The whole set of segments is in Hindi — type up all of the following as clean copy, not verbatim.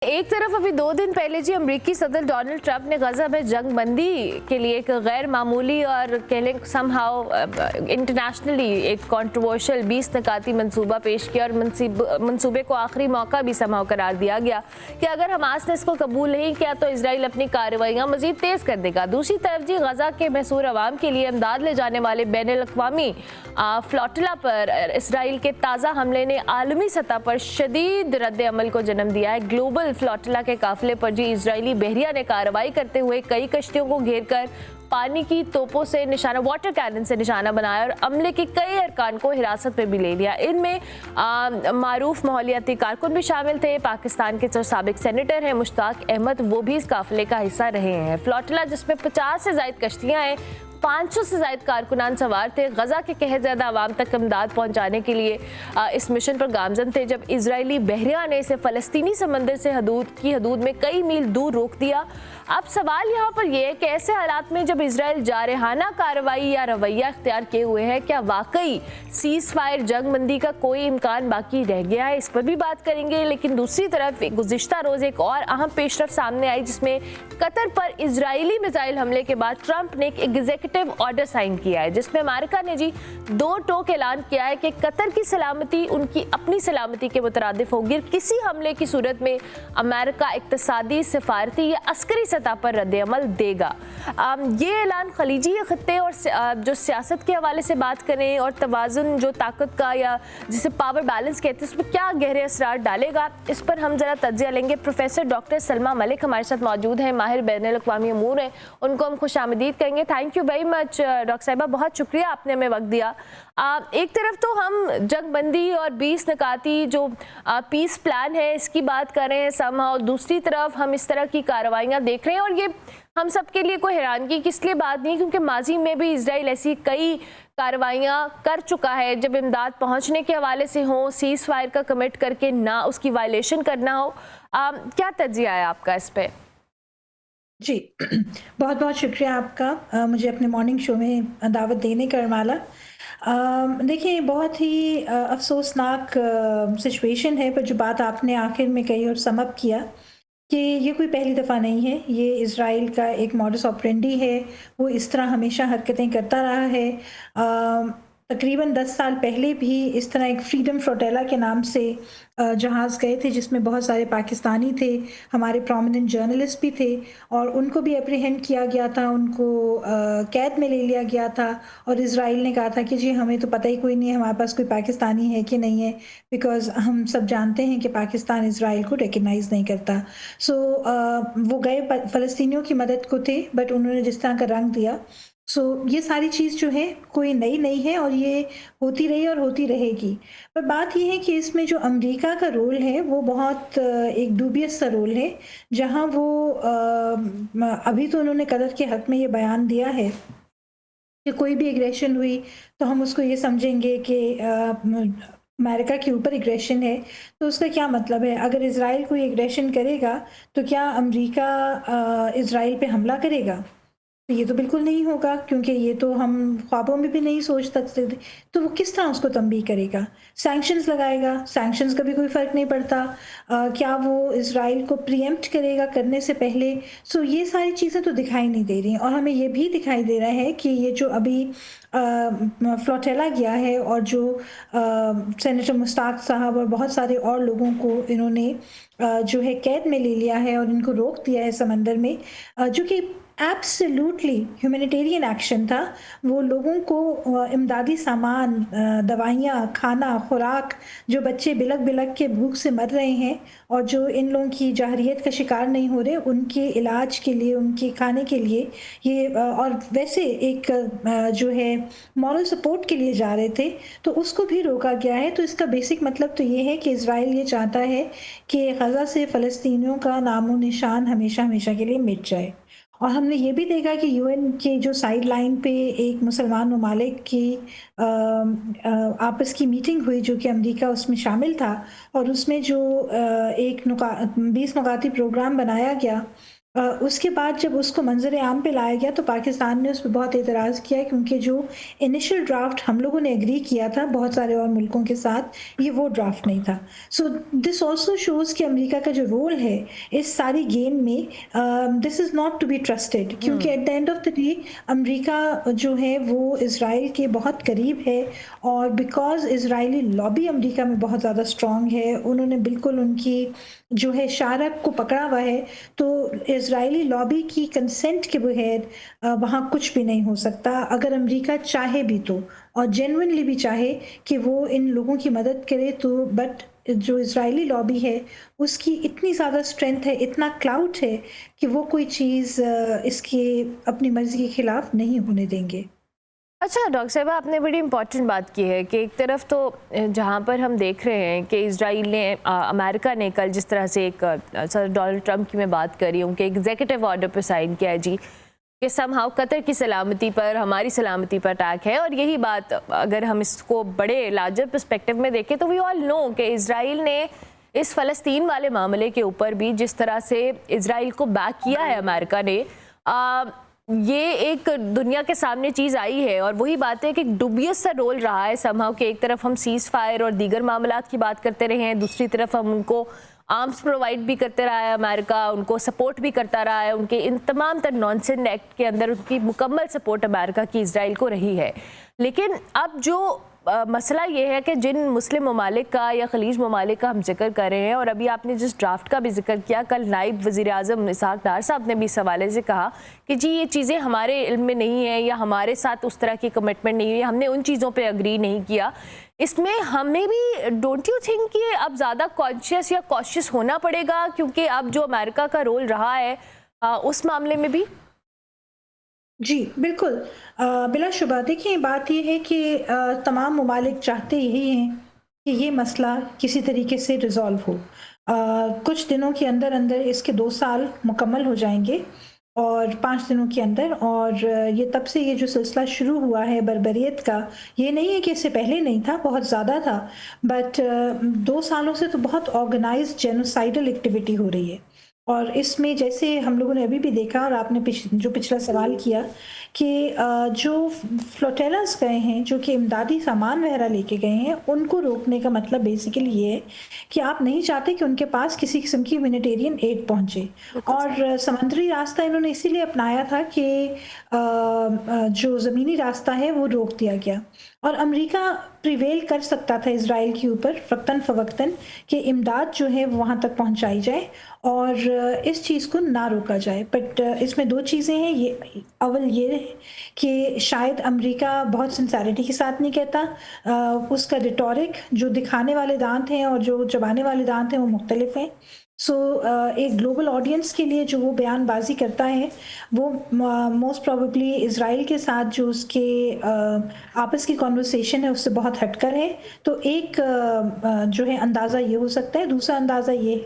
एक तरफ अभी 2 दिन पहले जी अमेरिकी सदर डोनाल्ड ट्रंप ने गजा में जंग बंदी के लिए एक गैर मामूली और कह लें समहाउ इंटरनेशनली एक कंट्रोवर्शियल 20 नकाती मंसूबा पेश किया और मंसूबे को आखिरी मौका भी समहाउ करार दिया गया कि अगर हमास ने इसको कबूल नहीं किया तो इसराइल अपनी कार्रवाइयाँ मजीद तेज़ कर देगा। दूसरी तरफ जी गजा के महसूर अवाम के लिए इमदाद ले जाने वाले बैनुल-अक़वामी फ्लोटिला पर इसराइल के ताज़ा हमले ने आलमी सतह पर शदीद रद्द अमल को जन्म दिया है। ग्लोबल फ्लोटिला के काफिले पर जी इजरायली बहरिया ने कार्रवाई करते हुए कई कश्तियों को घेरकर पानी की तोपों से निशाना, वाटर कैनन से निशाना बनाया और अमले के कई अरकान को हिरासत में भी ले लिया। इनमें मारूफ माहौलियाती कारकुन भी शामिल थे। पाकिस्तान के जो साबिक सेनेटर हैं मुश्ताक अहमद, वो भी इस काफिले का हिस्सा रहे हैं। फ्लोटिला जिसमें 50 से ज़ायद कश्तियाँ हैं, 500 से ज़ायद कारकुनान सवार थे, गजा के कहरज़दा आवाम तक इमदाद पहुँचाने के लिए इस मिशन पर गामजन थे जब इजरायली बहरिया ने इसे फ़लस्तीनी समंदर से हदूद में कई मील दूर रोक दिया। अब सवाल यहाँ पर यह है कि ऐसे हालात में जब इजराइल जारहाना कार्रवाई या रवैया इख्तियार किए हुए है, क्या वाकई सीज़ फायर जंग बंदी का कोई इम्कान बाकी रह गया है? इस पर भी बात करेंगे। लेकिन दूसरी तरफ गुज़िश्ता रोज़ एक और अहम पेशरफ सामने आई जिसमें कतर पर इजरायली मिसाइल हमले के बाद ट्रंप ने एक एग्जीक्यूटिव ऑर्डर साइन किया है जिसमें अमेरिका ने जी दो टोक ऐलान किया है कि कतर की सलामती उनकी अपनी सलामती के मुतरादिफ होगी। किसी हमले की सूरत में अमेरिका इक्तसादी, सिफारती या अस्करी सतह पर रद्द-ए-अमल देगा। ये ऐलान खलीजी खत्ते और जो सियासत के हवाले से बात करें और तवाज़ुन जो ताकत का या जिसे पावर बैलेंस कहते हैं उसमें क्या गहरे असरार डालेगा, इस पर हम जरा तज्जिया लेंगे। प्रोफेसर डॉक्टर सलमा मलिक हमारे साथ मौजूद हैं, माहिर बैनुल-अक़वामी अमूर हैं, उनको हम खुशामदीद कहेंगे। Thank you very much doctor साहिबा, बहुत शुक्रिया आपने हमें वक्त दिया। एक तरफ तो हम जंग बंदी और 20 नकाती जो पीस प्लान है इसकी बात कर रहे हैं समहाउ, दूसरी तरफ हम इस तरह की कार्रवाइयाँ देख रहे हैं और ये हम सब के लिए कोई हैरानगी की इसलिए बात नहीं क्योंकि माजी में भी इसराइल ऐसी कई कार्रवाइयाँ कर चुका है जब इमदाद पहुँचने के हवाले से हो, सीज़ फायर का कमिट करके ना उसकी वायलेशन करना हो। क्या तज्जिया है आपका इस पर? जी बहुत बहुत शुक्रिया आपका मुझे अपने मॉर्निंग शो में दावत देने का। माला देखिए, बहुत ही अफसोसनाक सिचुएशन है, पर जो बात आपने आखिर में कही और समअप किया कि ये कोई पहली दफ़ा नहीं है, ये इज़राइल का एक मॉडस ऑपरेंडी है। वो इस तरह हमेशा हरकतें करता रहा है। तकरीबन 10 साल पहले भी इस तरह एक फ्रीडम फ्लोटिला के नाम से जहाज़ गए थे जिसमें बहुत सारे पाकिस्तानी थे, हमारे प्रोमिनेंट जर्नलिस्ट भी थे और उनको भी अप्रीहेंड किया गया था, उनको कैद में ले लिया गया था और इज़राइल ने कहा था कि जी हमें तो पता ही कोई नहीं है हमारे पास कोई पाकिस्तानी है कि नहीं है, बिकॉज़ हम सब जानते हैं कि पाकिस्तान इज़राइल को रिकग्नाइज़ नहीं करता। सो वो गए फ़लस्तीनियों की मदद को थे, बट उन्होंने जिस तरह का रंग दिया, सो ये सारी चीज़ जो है कोई नई नहीं है और ये होती रही और होती रहेगी। पर बात ये है कि इसमें जो अमेरिका का रोल है वो बहुत एक डूबियस सा रोल है, जहाँ वो अभी तो उन्होंने कतर के हक़ में ये बयान दिया है कि कोई भी एग्रेशन हुई तो हम उसको ये समझेंगे कि अमेरिका के ऊपर एग्रेशन है। तो उसका क्या मतलब है? अगर इज़राइल कोई एग्रेशन करेगा तो क्या अमेरिका इज़राइल पे हमला करेगा? ये तो बिल्कुल नहीं होगा, क्योंकि ये तो हम ख्वाबों में भी नहीं सोच सकते थे। तो वो किस तरह उसको तंबीह करेगा? सैंक्शंस लगाएगा, सैंक्शंस का भी कोई फ़र्क नहीं पड़ता। क्या वो इज़राइल को प्रीएम्प्ट करेगा करने से पहले? सो ये सारी चीज़ें तो दिखाई नहीं दे रही और हमें ये भी दिखाई दे रहा है कि ये जो अभी फ्लोटिला गया है और जो सेनेटर मुश्ताक साहब और बहुत सारे और लोगों को इन्होंने जो है कैद में ले लिया है और इनको रोक दिया है समंदर में, जो कि एब्सोल्युटली ह्यूमैनिटेरियन एक्शन था। वो लोगों को इमदादी सामान, दवाइयाँ, खाना, खुराक, जो बच्चे बिलक बिलक के भूख से मर रहे हैं और जो इन लोगों की जाहरियत का शिकार नहीं हो रहे, उनके इलाज के लिए, उनके खाने के लिए ये और वैसे एक जो है मॉरल सपोर्ट के लिए जा रहे थे, तो उसको भी रोका गया है। तो इसका बेसिक मतलब तो ये है कि इज़राइल ये चाहता है कि गज़ा से फ़लस्तीनियों का नामो निशान हमेशा हमेशा के लिए मिट जाए। और हमने ये भी देखा कि यूएन के जो साइड लाइन पे एक मुसलमान ममालिक की आपस की मीटिंग हुई, जो कि अमेरिका उसमें शामिल था और उसमें जो एक 20 नुकाती प्रोग्राम बनाया गया उसके बाद जब उसको मंजर आम पे लाया गया तो पाकिस्तान ने उस पर बहुत एतराज़ किया, क्योंकि जो इनिशियल ड्राफ्ट हम लोगों ने एग्री किया था बहुत सारे और मुल्कों के साथ, ये वो ड्राफ्ट नहीं था। सो दिस ऑल्सो शोज़ कि अमेरिका का जो रोल है इस सारी गेम में, this is not to be trusted, क्योंकि at the end of the day America जो है वो इसराइल के बहुत करीब है, और बिकॉज़ इजरायली लॉबी अमेरिका में बहुत ज़्यादा स्ट्रॉन्ग है, उन्होंने बिल्कुल उनकी जो है शारक को पकड़ा हुआ है, तो इजरायली लॉबी की कंसेंट के बगैर वहाँ कुछ भी नहीं हो सकता, अगर अमेरिका चाहे भी तो, और जेन्युइनली भी चाहे कि वो इन लोगों की मदद करे तो। बट जो इजरायली लॉबी है उसकी इतनी ज़्यादा स्ट्रेंथ है, इतना क्लाउट है कि वो कोई चीज़ इसके अपनी मर्जी के खिलाफ नहीं होने देंगे। अच्छा डॉक्टर साहबा, आपने बड़ी इंपॉर्टेंट बात की है कि एक तरफ तो जहाँ पर हम देख रहे हैं कि इजराइल ने अमेरिका ने कल जिस तरह से एक सर डोनाल्ड ट्रंप की मैं बात कर रही हूँ कि एग्जीक्यूटिव ऑर्डर पर साइन किया है जी कि समहाउ कतर की सलामती पर, हमारी सलामती पर अटैक है। और यही बात अगर हम इसको बड़े लार्जर पर्सपेक्टिव में देखें तो वी ऑल नो कि इजराइल ने इस फ़लस्तीन वाले मामले के ऊपर भी जिस तरह से इजराइल को बैक किया है अमेरिका ने, ये एक दुनिया के सामने चीज़ आई है। और वही बात है कि डुबियस सा रोल रहा है समहाउ कि एक तरफ हम सीज़ फायर और दीगर मामलात की बात करते रहे हैं, दूसरी तरफ हम उनको आर्म्स प्रोवाइड भी करते रहा है अमेरिका, उनको सपोर्ट भी करता रहा है, उनके इन तमाम तर नॉनसेंस एक्ट के अंदर उनकी मुकम्मल सपोर्ट अमेरिका की इजराइल को रही है। लेकिन अब जो मसला ये है कि जिन मुस्लिम ममालिक का या खलीज ममालिक का हम जिक्र कर रहे हैं, और अभी आपने जिस ड्राफ्ट का भी जिक्र किया, कल नायब वज़ीर आज़म इसहाक डार साहब ने भी इस हवाले से कहा कि जी ये चीज़ें हमारे इल्म में नहीं है या हमारे साथ उस तरह की कमिटमेंट नहीं है, हमने उन चीज़ों पे अग्री नहीं किया। इसमें हमें भी डोंट यू थिंक कि अब ज़्यादा कॉन्शियस या कॉशियस होना पड़ेगा, क्योंकि अब जो अमेरिका का रोल रहा है उस मामले में भी? जी, बिल्कुल। बिलाशुबा देखिए, बात ये है कि तमाम ममालिक चाहते यही हैं कि ये मसला किसी तरीके से रिज़ॉल्व हो। कुछ दिनों के अंदर-अंदर इसके 2 साल मुकम्मल हो जाएँगे, और 5 दिनों के अंदर, और ये तब से ये जो सिलसिला शुरू हुआ है बर्बरियत का, ये नहीं है कि इससे पहले नहीं था, बहुत ज़्यादा था, बट 2 सालों से तो बहुत ऑर्गेनाइज़्ड जेनोसाइडल एक्टिविटी हो रही है। और इसमें जैसे हम लोगों ने अभी भी देखा, और आपने जो पिछला सवाल किया कि जो फ्लोटेलास गए हैं, जो कि इमदादी सामान वगैरह लेके गए हैं, उनको रोकने का मतलब बेसिकली ये है कि आप नहीं चाहते कि उनके पास किसी किस्म की ह्यूमैनिटेरियन एड पहुंचे। और समुद्री रास्ता इन्होंने इसीलिए अपनाया था कि जो ज़मीनी रास्ता है वो रोक दिया गया, और अमेरिका प्रिवेल कर सकता था इजराइल के ऊपर फ़क्तन फ़वक्तन कि इमदाद जो है वो वहाँ तक पहुँचाई जाए और इस चीज़ को ना रोका जाए। बट इसमें 2 चीज़ें हैं। ये अव्वल ये है कि शायद अमेरिका बहुत सिंसेरिटी के साथ नहीं कहता, उसका रिटोरिक जो दिखाने वाले दांत हैं और जो चबाने वाले दांत हैं वो मुख्तलिफ हैं। सो एक ग्लोबल ऑडियंस के लिए जो वो बयानबाजी करता है वो मोस्ट प्रोबेबली इजराइल के साथ जो उसके आपस की कॉन्वर्सेशन है उससे बहुत हटकर है। तो एक जो है अंदाज़ा ये हो सकता है। दूसरा अंदाज़ा ये है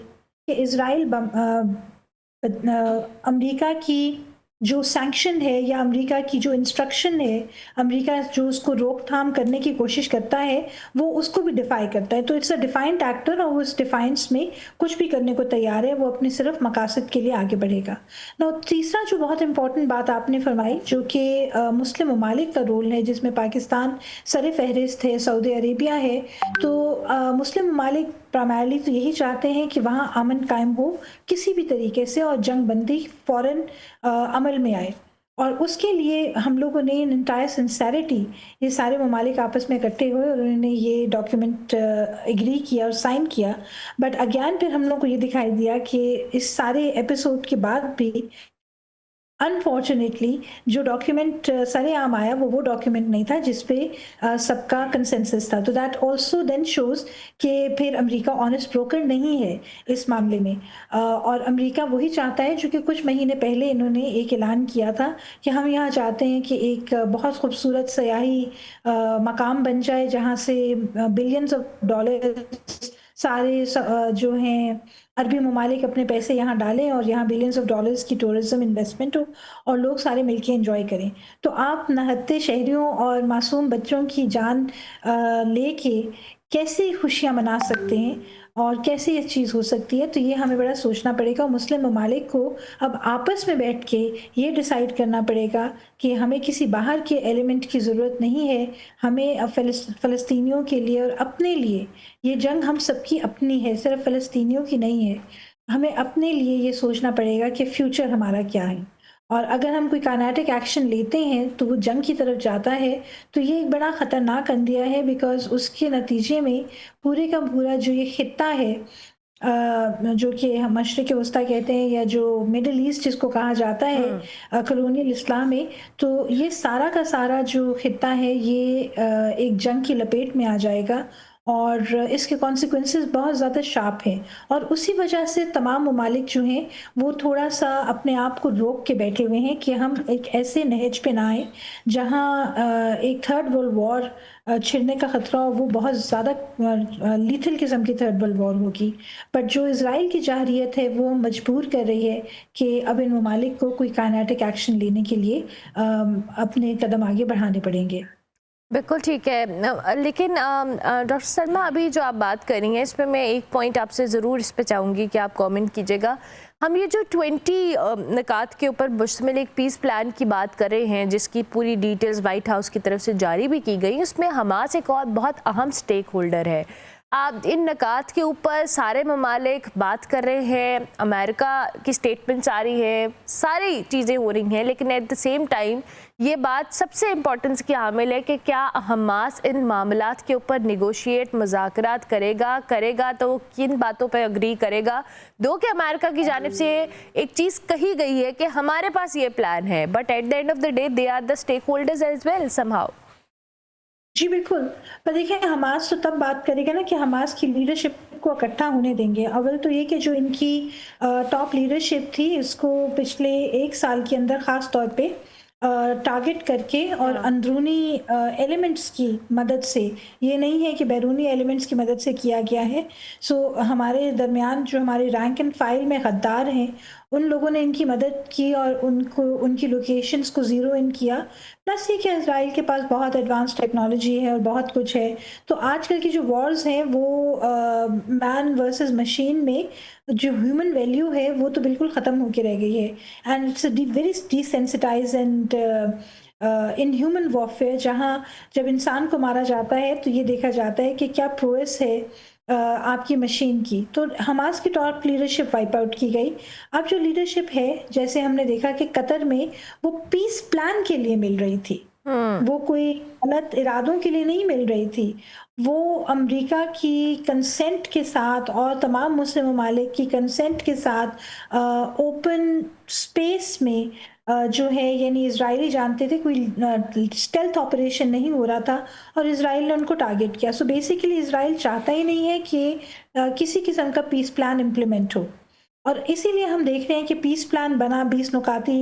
कि इजराइल अमेरिका की जो सैंक्शन है या अमेरिका की जो इंस्ट्रक्शन है, अमेरिका जो उसको रोकथाम करने की कोशिश करता है वो उसको भी डिफाई करता है। तो इट्स अ डिफाइंड एक्टर और वो उस डिफाइंस में कुछ भी करने को तैयार है, वो अपने सिर्फ मकासद के लिए आगे बढ़ेगा। ना तीसरा जो बहुत इंपॉर्टेंट बात आपने फरमाई जो कि मुस्लिम ममालिक का रोल है जिसमें पाकिस्तान सर फहरिस्त है, सऊदी अरेबिया है। तो मुस्लिम ममालिक प्राइमरली तो यही चाहते हैं कि वहाँ अमन कायम हो किसी भी तरीके से और जंग बंदी फ़ौरन अमल में आए। और उसके लिए हम लोगों ने इन इंटायर सिंसेरिटी ये सारे ममालिक आपस में इकट्ठे हुए और उन्होंने ये डॉक्यूमेंट एग्री किया और साइन किया। बट अगेन फिर हम लोग को ये दिखाई दिया कि इस सारे एपिसोड के बाद भी अनफॉर्चुनेटली जो डॉक्यूमेंट सरेआम आया वो डॉक्यूमेंट नहीं था जिसपे सबका कंसेंसस था। तो दैट ऑल्सो देन शोज कि फिर अमेरिका ऑनेस्ट ब्रोकर नहीं है इस मामले में। और अमेरिका वही चाहता है जो कि कुछ महीने पहले इन्होंने एक ऐलान किया था कि हम यहाँ चाहते हैं कि एक बहुत खूबसूरत सयाही मकाम बन जाए जहाँ से बिलियंस ऑफ डॉलर्स सारे जो हैं अरबी ममालिक अपने पैसे यहाँ डालें और यहाँ बिलियंस ऑफ डॉलर्स की टूरिज्म इन्वेस्टमेंट हो और लोग सारे मिलके एंजॉय करें। तो आप नहत्ते शहरियों और मासूम बच्चों की जान लेके कैसे खुशियाँ मना सकते हैं? और कैसे ये चीज़ हो सकती है, तो ये हमें बड़ा सोचना पड़ेगा। और मुस्लिम ममालिक को अब आपस में बैठ के ये डिसाइड करना पड़ेगा कि हमें किसी बाहर के एलिमेंट की ज़रूरत नहीं है। हमें अब फ़लस्तीनियों के लिए और अपने लिए, ये जंग हम सबकी अपनी है, सिर्फ़ फ़लस्तीनियों की नहीं है। हमें अपने लिए ये सोचना पड़ेगा कि फ्यूचर हमारा क्या है। और अगर हम कोई काइनेटिक एक्शन लेते हैं तो वो जंग की तरफ जाता है, तो ये एक बड़ा ख़तरनाक अंदिया है, बिकॉज़ उसके नतीजे में पूरे का पूरा जो ये खित्ता है, जो कि हम मशरिक़ वस्ता कहते हैं या जो मिडल ईस्ट जिसको कहा जाता है, कॉलोनियल इस्लाम में, तो ये सारा का सारा जो खित्ता है ये एक जंग की लपेट में आ जाएगा और इसके कॉन्सिक्वेंसेस बहुत ज़्यादा शार्प हैं। और उसी वजह से तमाम ममालिक जो हैं वो थोड़ा-सा अपने आप को रोक के बैठे हुए हैं कि हम एक ऐसे नहज पे ना आएँ जहाँ एक थर्ड वर्ल्ड वॉर छिड़ने का ख़तरा हो, वो बहुत ज़्यादा लीथल किस्म की थर्ड वर्ल्ड वॉर होगी। बट जो इज़राइल की जारहियत है वो मजबूर कर रही है कि अब इन ममालिक को कोई काइनेटिक एक्शन लेने के लिए अपने कदम आगे बढ़ाने पड़ेंगे। बिल्कुल ठीक है। लेकिन डॉक्टर सलमा, अभी जो आप बात कर रही हैं इस पे मैं एक पॉइंट आपसे ज़रूर इस पे चाहूँगी कि आप कमेंट कीजिएगा। हम ये जो 20 निकात के ऊपर मुश्तमिल एक पीस प्लान की बात कर रहे हैं, जिसकी पूरी डिटेल्स वाइट हाउस की तरफ से जारी भी की गई, उसमें हमास एक और बहुत अहम स्टेक होल्डर है। आप इन निकात के ऊपर सारे ममालिक बात कर रहे हैं, अमेरिका की स्टेटमेंट्स आ रही है, सारी चीज़ें हो रही हैं, लेकिन एट द सेम टाइम ये बात सबसे इम्पोर्टेंस की हामिल है कि क्या हमास इन मामलात के ऊपर निगोशिएट मुज़ाकरात करेगा तो वो किन बातों पे अग्री करेगा। दो कि अमेरिका की जानिब से एक चीज़ कही गई है कि हमारे पास ये प्लान है, but at the end of the day they are the stakeholders as well somehow. जी, बिल्कुल। पर देखिए, हमास तो तब बात करेगा ना कि हमास की लीडरशिप को इकट्ठा होने देंगे। अव्वल तो ये कि जो इनकी टॉप लीडरशिप थी, इसको पिछले 1 साल के अंदर ख़ास तौर पे टारगेट करके और अंदरूनी एलिमेंट्स की मदद से, ये नहीं है कि बैरूनी एलिमेंट्स की मदद से किया गया है। सो हमारे दरमियान जो हमारे रैंक एंड फाइल में गद्दार हैं, उन लोगों ने इनकी मदद की और उनको उनकी लोकेशंस को ज़ीरो इन किया। प्लस ये कि इज़राइल के पास बहुत एडवांस टेक्नोलॉजी है और बहुत कुछ है। तो आजकल की जो वॉर्स हैं वो मैन वर्सेस मशीन में जो ह्यूमन वैल्यू है वो तो बिल्कुल ख़त्म होके रह गई है। And it's very desensitise and in human warfare, जहाँ जब इंसान को मारा जाता है तो ये देखा जाता है कि क्या प्रोएस है आपकी मशीन की। तो हमास की टॉप लीडरशिप वाइप आउट की गई। अब जो लीडरशिप है, जैसे हमने देखा कि कतर में वो पीस प्लान के लिए मिल रही थी, वो कोई गलत इरादों के लिए नहीं मिल रही थी। वो अमेरिका की कंसेंट के साथ और तमाम मुस्लिम ममालिक की कंसेंट के साथ ओपन स्पेस में जो है, यानी इजरायली जानते थे कोई स्टेल्थ ऑपरेशन नहीं हो रहा था और इजराइल ने उनको टारगेट किया। सो बेसिकली इजराइल चाहता ही नहीं है कि किसी किस्म का पीस प्लान इम्प्लीमेंट हो, और इसीलिए हम देख रहे हैं कि पीस प्लान बना, 20 नुकाती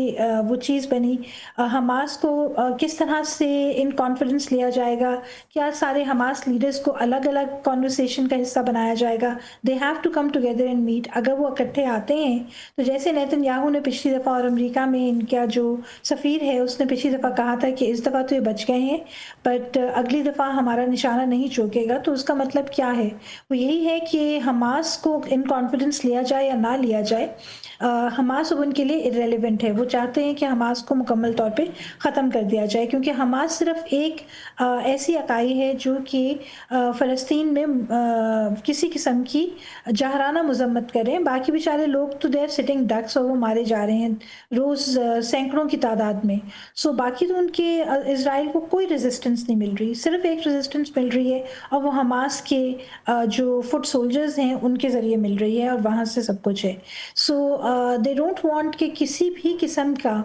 वो चीज़ बनी। हमास को किस तरह से इन कॉन्फ्रेंस लिया जाएगा, क्या सारे हमास लीडर्स को अलग अलग कॉन्वर्सेशन का हिस्सा बनाया जाएगा। They have to come together and meet. अगर वो इकट्ठे आते हैं तो जैसे नेतन्याहू ने पिछली दफ़ा, और अमेरिका में इनका जो सफ़ीर है उसने पिछली दफ़ा कहा था कि इस दफ़ा तो ये बच गए हैं, बट अगली दफ़ा हमारा निशाना नहीं चूकेगा। तो उसका मतलब क्या है? वो यही है कि हमास को इन कॉन्फिडेंस लिया जाए या ना लिया जाए, हमास अब उनके लिए इरेलीवेंट है। वो चाहते हैं कि हमास को मुकम्मल तौर पे ख़त्म कर दिया जाए, क्योंकि हमास सिर्फ एक ऐसी इकाई है जो कि फ़लस्तीन में किसी किस्म की जहराना मजम्मत करें। बाकी बेचारे लोग तो देर सिटिंग डक्स और वो मारे जा रहे हैं रोज़ सैकड़ों की तादाद में। सो बाकी तो उनके इज़राइल को कोई रेजिस्टेंस नहीं मिल रही, सिर्फ एक रेजिस्टेंस मिल रही है और वो हमास के जो फुट सोल्जर्स हैं उनके ज़रिए मिल रही है और वहाँ से सब कुछ है। सो दे डोंट वांट कि किसी भी किस्म का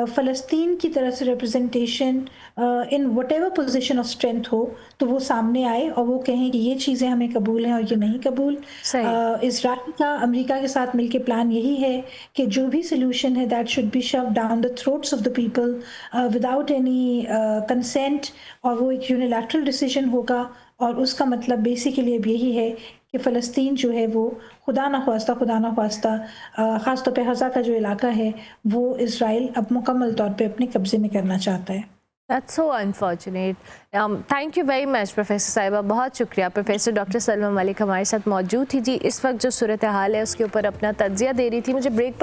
फ़लस्तीन की तरफ से representation in whatever position of strength हो तो वो सामने आए और वो कहें कि ये चीज़ें हमें कबूल हैं और ये नहीं कबूल। इज़राइल का अमेरिका के साथ मिलके प्लान यही है कि जो भी सोल्यूशन है दैट शुड बी शव down the throats of the people without any consent, और वो एक यूनिलैटरल डिसीजन होगा। और उसका मतलब बेसिकली अब यही है कि फ़लस्तीन जो है वो खुदा ना ख्वास्ता ख़ास तौर पे गज़ा का जो इलाका है वो इज़राइल अब मुकम्मल तौर पे अपने कब्ज़े में करना चाहता है। That's so unfortunate. Thank you very much professor साहिबा, बहुत शुक्रिया। प्रोफेसर डॉक्टर सलमा मलिक हमारे साथ मौजूद थी जी। इस वक्त जो सूरत हाल है उसके ऊपर अपना तज्जिया दे रही थी। मुझे ब्रेक पर